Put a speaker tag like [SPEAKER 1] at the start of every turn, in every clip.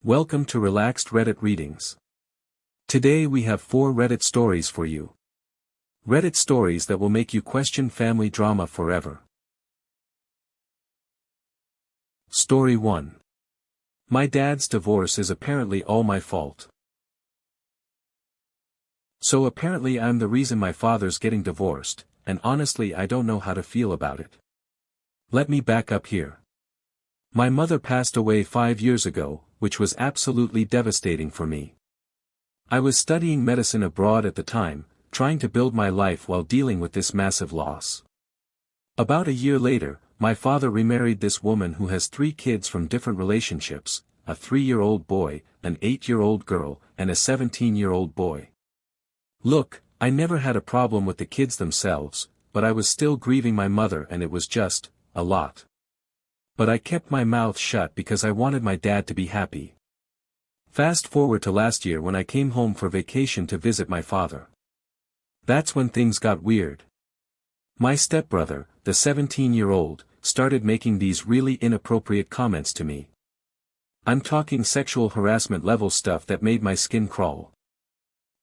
[SPEAKER 1] Welcome to Relaxed Reddit Readings. Today we have 4 Reddit stories for you. Reddit stories that will make you question family drama forever. Story 1. My dad's divorce is apparently all my fault. So apparently I'm the reason my father's getting divorced, and honestly I don't know how to feel about it. Let me back up here. My mother passed away 5 years ago, which was absolutely devastating for me. I was studying medicine abroad at the time, trying to build my life while dealing with this massive loss. About a year later, my father remarried this woman who has 3 kids from different relationships, a 3-year-old boy, an 8-year-old girl, and a 17-year-old boy. Look, I never had a problem with the kids themselves, but I was still grieving my mother and it was just, a lot. But I kept my mouth shut because I wanted my dad to be happy. Fast forward to last year when I came home for vacation to visit my father. That's when things got weird. My stepbrother, the 17-year-old, started making these really inappropriate comments to me. I'm talking sexual harassment level stuff that made my skin crawl.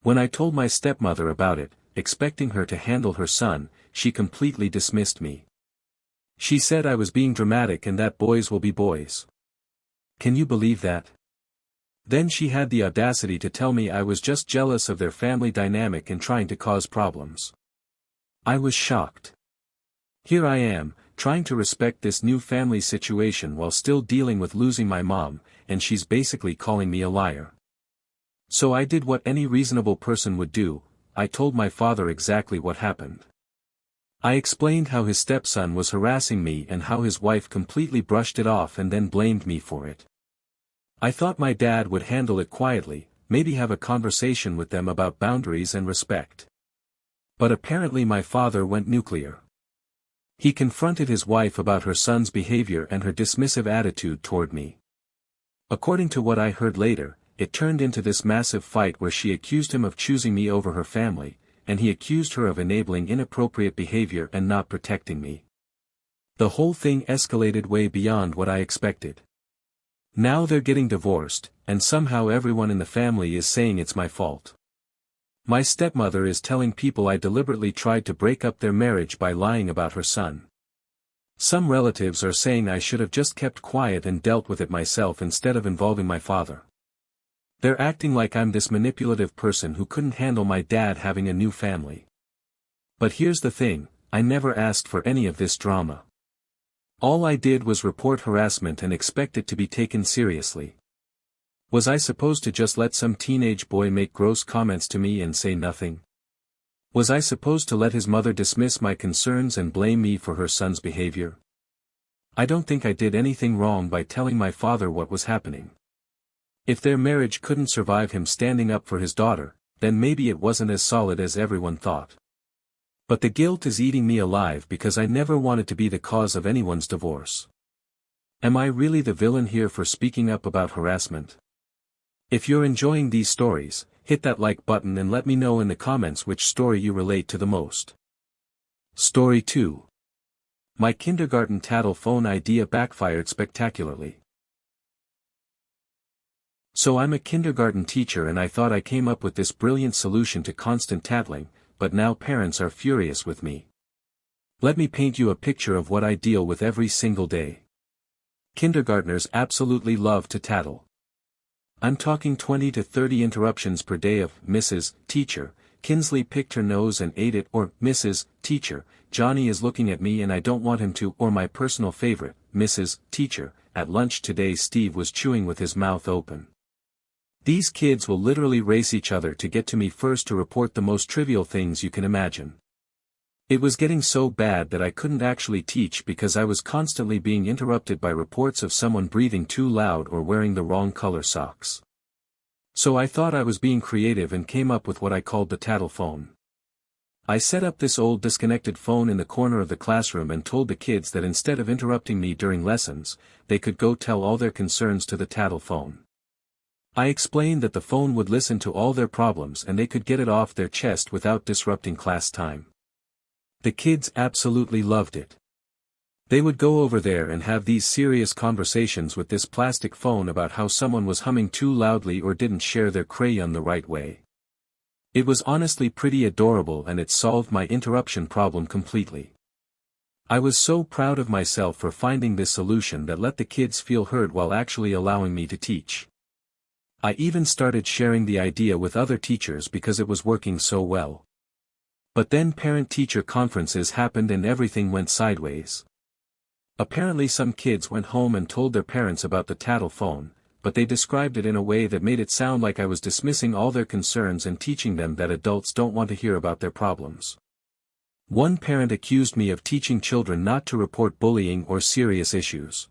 [SPEAKER 1] When I told my stepmother about it, expecting her to handle her son, she completely dismissed me. She said I was being dramatic and that boys will be boys. Can you believe that? Then she had the audacity to tell me I was just jealous of their family dynamic and trying to cause problems. I was shocked. Here I am, trying to respect this new family situation while still dealing with losing my mom, and she's basically calling me a liar. So I did what any reasonable person would do, I told my father exactly what happened. I explained how his stepson was harassing me and how his wife completely brushed it off and then blamed me for it. I thought my dad would handle it quietly, maybe have a conversation with them about boundaries and respect. But apparently my father went nuclear. He confronted his wife about her son's behavior and her dismissive attitude toward me. According to what I heard later, it turned into this massive fight where she accused him of choosing me over her family, and he accused her of enabling inappropriate behavior and not protecting me. The whole thing escalated way beyond what I expected. Now they're getting divorced, and somehow everyone in the family is saying it's my fault. My stepmother is telling people I deliberately tried to break up their marriage by lying about her son. Some relatives are saying I should have just kept quiet and dealt with it myself instead of involving my father. They're acting like I'm this manipulative person who couldn't handle my dad having a new family. But here's the thing, I never asked for any of this drama. All I did was report harassment and expect it to be taken seriously. Was I supposed to just let some teenage boy make gross comments to me and say nothing? Was I supposed to let his mother dismiss my concerns and blame me for her son's behavior? I don't think I did anything wrong by telling my father what was happening. If their marriage couldn't survive him standing up for his daughter, then maybe it wasn't as solid as everyone thought. But the guilt is eating me alive because I never wanted to be the cause of anyone's divorce. Am I really the villain here for speaking up about harassment? If you're enjoying these stories, hit that like button and let me know in the comments which story you relate to the most. Story 2. My kindergarten tattle phone idea backfired spectacularly. So I'm a kindergarten teacher and I thought I came up with this brilliant solution to constant tattling, but now parents are furious with me. Let me paint you a picture of what I deal with every single day. Kindergartners absolutely love to tattle. I'm talking 20 to 30 interruptions per day of Mrs. Teacher, Kinsley picked her nose and ate it, or Mrs. Teacher, Johnny is looking at me and I don't want him to, or my personal favorite, Mrs. Teacher, at lunch today Steve was chewing with his mouth open. These kids will literally race each other to get to me first to report the most trivial things you can imagine. It was getting so bad that I couldn't actually teach because I was constantly being interrupted by reports of someone breathing too loud or wearing the wrong color socks. So I thought I was being creative and came up with what I called the tattle phone. I set up this old disconnected phone in the corner of the classroom and told the kids that instead of interrupting me during lessons, they could go tell all their concerns to the tattle phone. I explained that the phone would listen to all their problems and they could get it off their chest without disrupting class time. The kids absolutely loved it. They would go over there and have these serious conversations with this plastic phone about how someone was humming too loudly or didn't share their crayon the right way. It was honestly pretty adorable and it solved my interruption problem completely. I was so proud of myself for finding this solution that let the kids feel heard while actually allowing me to teach. I even started sharing the idea with other teachers because it was working so well. But then parent-teacher conferences happened and everything went sideways. Apparently some kids went home and told their parents about the Tattle phone, but they described it in a way that made it sound like I was dismissing all their concerns and teaching them that adults don't want to hear about their problems. One parent accused me of teaching children not to report bullying or serious issues.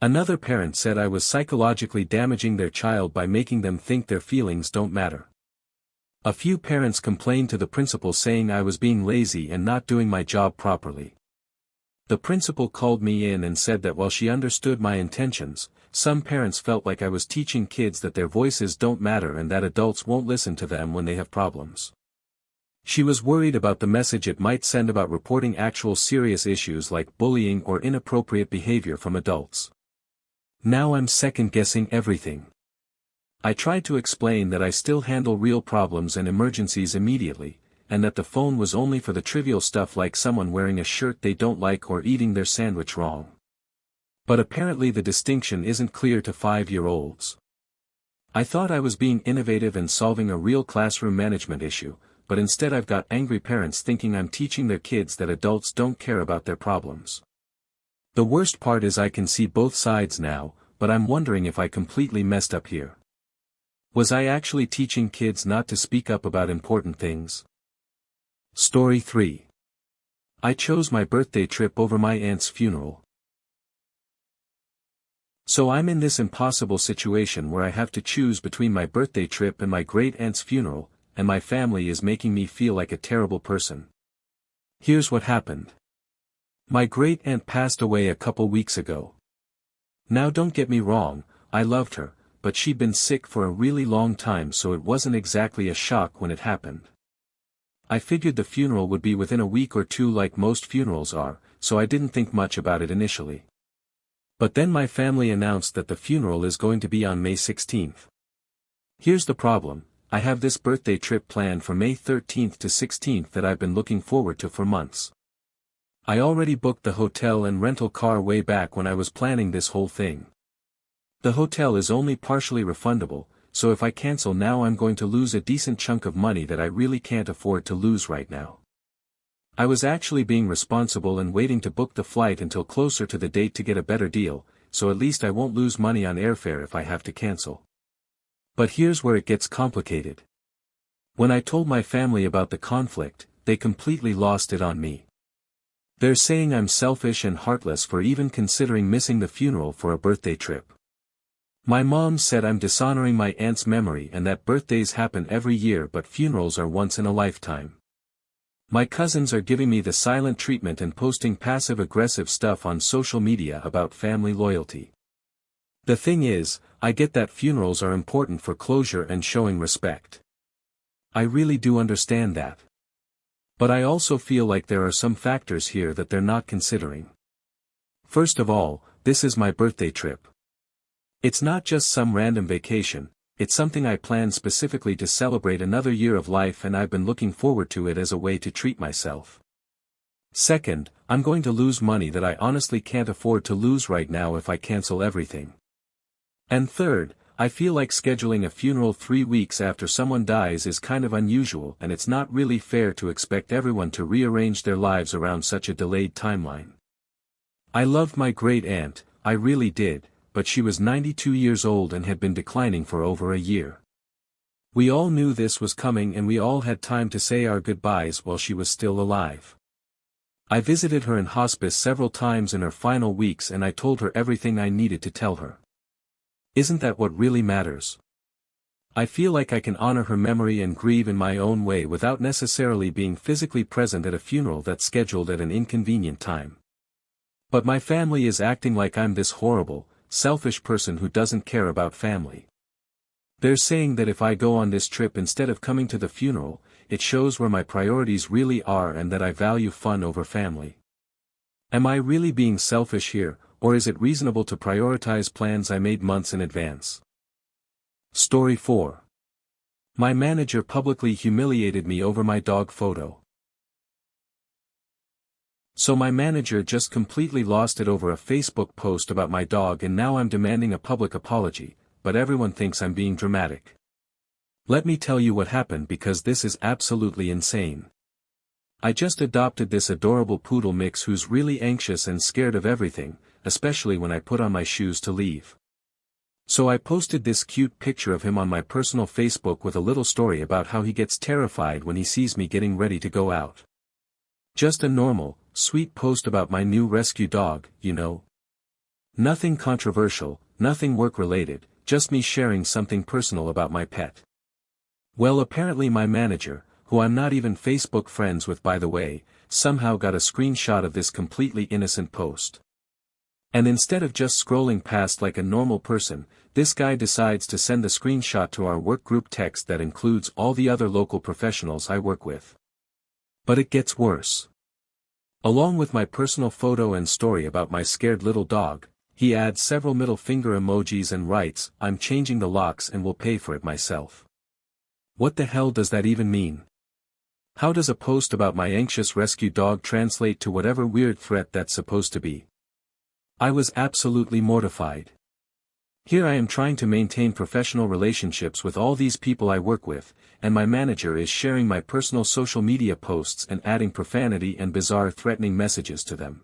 [SPEAKER 1] Another parent said I was psychologically damaging their child by making them think their feelings don't matter. A few parents complained to the principal saying I was being lazy and not doing my job properly. The principal called me in and said that while she understood my intentions, some parents felt like I was teaching kids that their voices don't matter and that adults won't listen to them when they have problems. She was worried about the message it might send about reporting actual serious issues like bullying or inappropriate behavior from adults. Now I'm second-guessing everything. I tried to explain that I still handle real problems and emergencies immediately, and that the phone was only for the trivial stuff like someone wearing a shirt they don't like or eating their sandwich wrong. But apparently the distinction isn't clear to 5-year-olds. I thought I was being innovative and solving a real classroom management issue, but instead I've got angry parents thinking I'm teaching their kids that adults don't care about their problems. The worst part is I can see both sides now, but I'm wondering if I completely messed up here. Was I actually teaching kids not to speak up about important things? Story 3. I chose my birthday trip over my aunt's funeral. So I'm in this impossible situation where I have to choose between my birthday trip and my great-aunt's funeral, and my family is making me feel like a terrible person. Here's what happened. My great-aunt passed away a couple weeks ago. Now don't get me wrong, I loved her, but she'd been sick for a really long time so it wasn't exactly a shock when it happened. I figured the funeral would be within a week or two like most funerals are, so I didn't think much about it initially. But then my family announced that the funeral is going to be on May 16th. Here's the problem, I have this birthday trip planned for May 13th to 16th that I've been looking forward to for months. I already booked the hotel and rental car way back when I was planning this whole thing. The hotel is only partially refundable, so if I cancel now I'm going to lose a decent chunk of money that I really can't afford to lose right now. I was actually being responsible and waiting to book the flight until closer to the date to get a better deal, so at least I won't lose money on airfare if I have to cancel. But here's where it gets complicated. When I told my family about the conflict, they completely lost it on me. They're saying I'm selfish and heartless for even considering missing the funeral for a birthday trip. My mom said I'm dishonoring my aunt's memory and that birthdays happen every year but funerals are once in a lifetime. My cousins are giving me the silent treatment and posting passive-aggressive stuff on social media about family loyalty. The thing is, I get that funerals are important for closure and showing respect. I really do understand that. But I also feel like there are some factors here that they're not considering. First of all, this is my birthday trip. It's not just some random vacation, it's something I planned specifically to celebrate another year of life and I've been looking forward to it as a way to treat myself. Second, I'm going to lose money that I honestly can't afford to lose right now if I cancel everything. And third, I feel like scheduling a funeral 3 weeks after someone dies is kind of unusual and it's not really fair to expect everyone to rearrange their lives around such a delayed timeline. I loved my great-aunt, I really did, but she was 92 years old and had been declining for over a year. We all knew this was coming and we all had time to say our goodbyes while she was still alive. I visited her in hospice several times in her final weeks and I told her everything I needed to tell her. Isn't that what really matters? I feel like I can honor her memory and grieve in my own way without necessarily being physically present at a funeral that's scheduled at an inconvenient time. But my family is acting like I'm this horrible, selfish person who doesn't care about family. They're saying that if I go on this trip instead of coming to the funeral, it shows where my priorities really are and that I value fun over family. Am I really being selfish here, or is it reasonable to prioritize plans I made months in advance? Story 4. My manager publicly humiliated me over my dog photo. So my manager just completely lost it over a Facebook post about my dog, and now I'm demanding a public apology, but everyone thinks I'm being dramatic. Let me tell you what happened, because this is absolutely insane. I just adopted this adorable poodle mix who's really anxious and scared of everything, especially when I put on my shoes to leave. So I posted this cute picture of him on my personal Facebook with a little story about how he gets terrified when he sees me getting ready to go out. Just a normal, sweet post about my new rescue dog, you know. Nothing controversial, nothing work-related, just me sharing something personal about my pet. Well, apparently my manager, who I'm not even Facebook friends with by the way, somehow got a screenshot of this completely innocent post. And instead of just scrolling past like a normal person, this guy decides to send the screenshot to our work group text that includes all the other local professionals I work with. But it gets worse. Along with my personal photo and story about my scared little dog, he adds several middle finger emojis and writes, "I'm changing the locks and will pay for it myself." What the hell does that even mean? How does a post about my anxious rescue dog translate to whatever weird threat that's supposed to be? I was absolutely mortified. Here I am trying to maintain professional relationships with all these people I work with, and my manager is sharing my personal social media posts and adding profanity and bizarre threatening messages to them.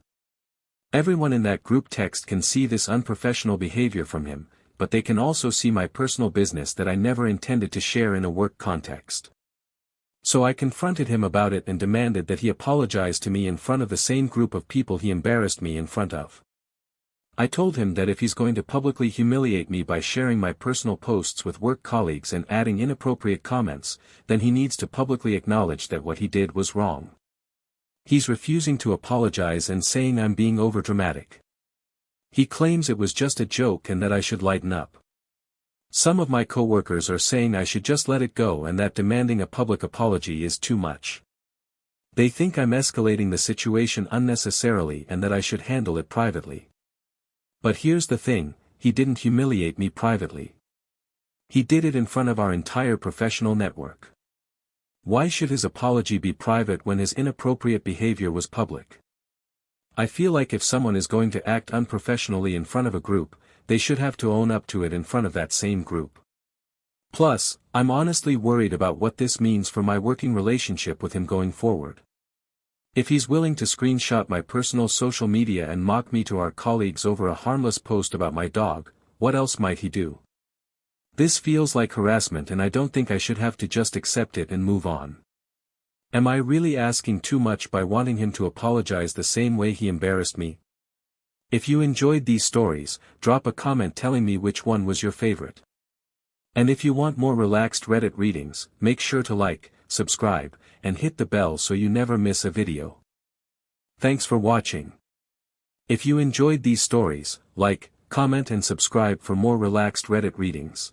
[SPEAKER 1] Everyone in that group text can see this unprofessional behavior from him, but they can also see my personal business that I never intended to share in a work context. So I confronted him about it and demanded that he apologize to me in front of the same group of people he embarrassed me in front of. I told him that if he's going to publicly humiliate me by sharing my personal posts with work colleagues and adding inappropriate comments, then he needs to publicly acknowledge that what he did was wrong. He's refusing to apologize and saying I'm being overdramatic. He claims it was just a joke and that I should lighten up. Some of my coworkers are saying I should just let it go and that demanding a public apology is too much. They think I'm escalating the situation unnecessarily and that I should handle it privately. But here's the thing, he didn't humiliate me privately. He did it in front of our entire professional network. Why should his apology be private when his inappropriate behavior was public? I feel like if someone is going to act unprofessionally in front of a group, they should have to own up to it in front of that same group. Plus, I'm honestly worried about what this means for my working relationship with him going forward. If he's willing to screenshot my personal social media and mock me to our colleagues over a harmless post about my dog, what else might he do? This feels like harassment and I don't think I should have to just accept it and move on. Am I really asking too much by wanting him to apologize the same way he embarrassed me? If you enjoyed these stories, drop a comment telling me which one was your favorite. And if you want more relaxed Reddit readings, make sure to like, subscribe, and hit the bell so you never miss a video. Thanks for watching. If you enjoyed these stories, like, comment and subscribe for more relaxed Reddit readings.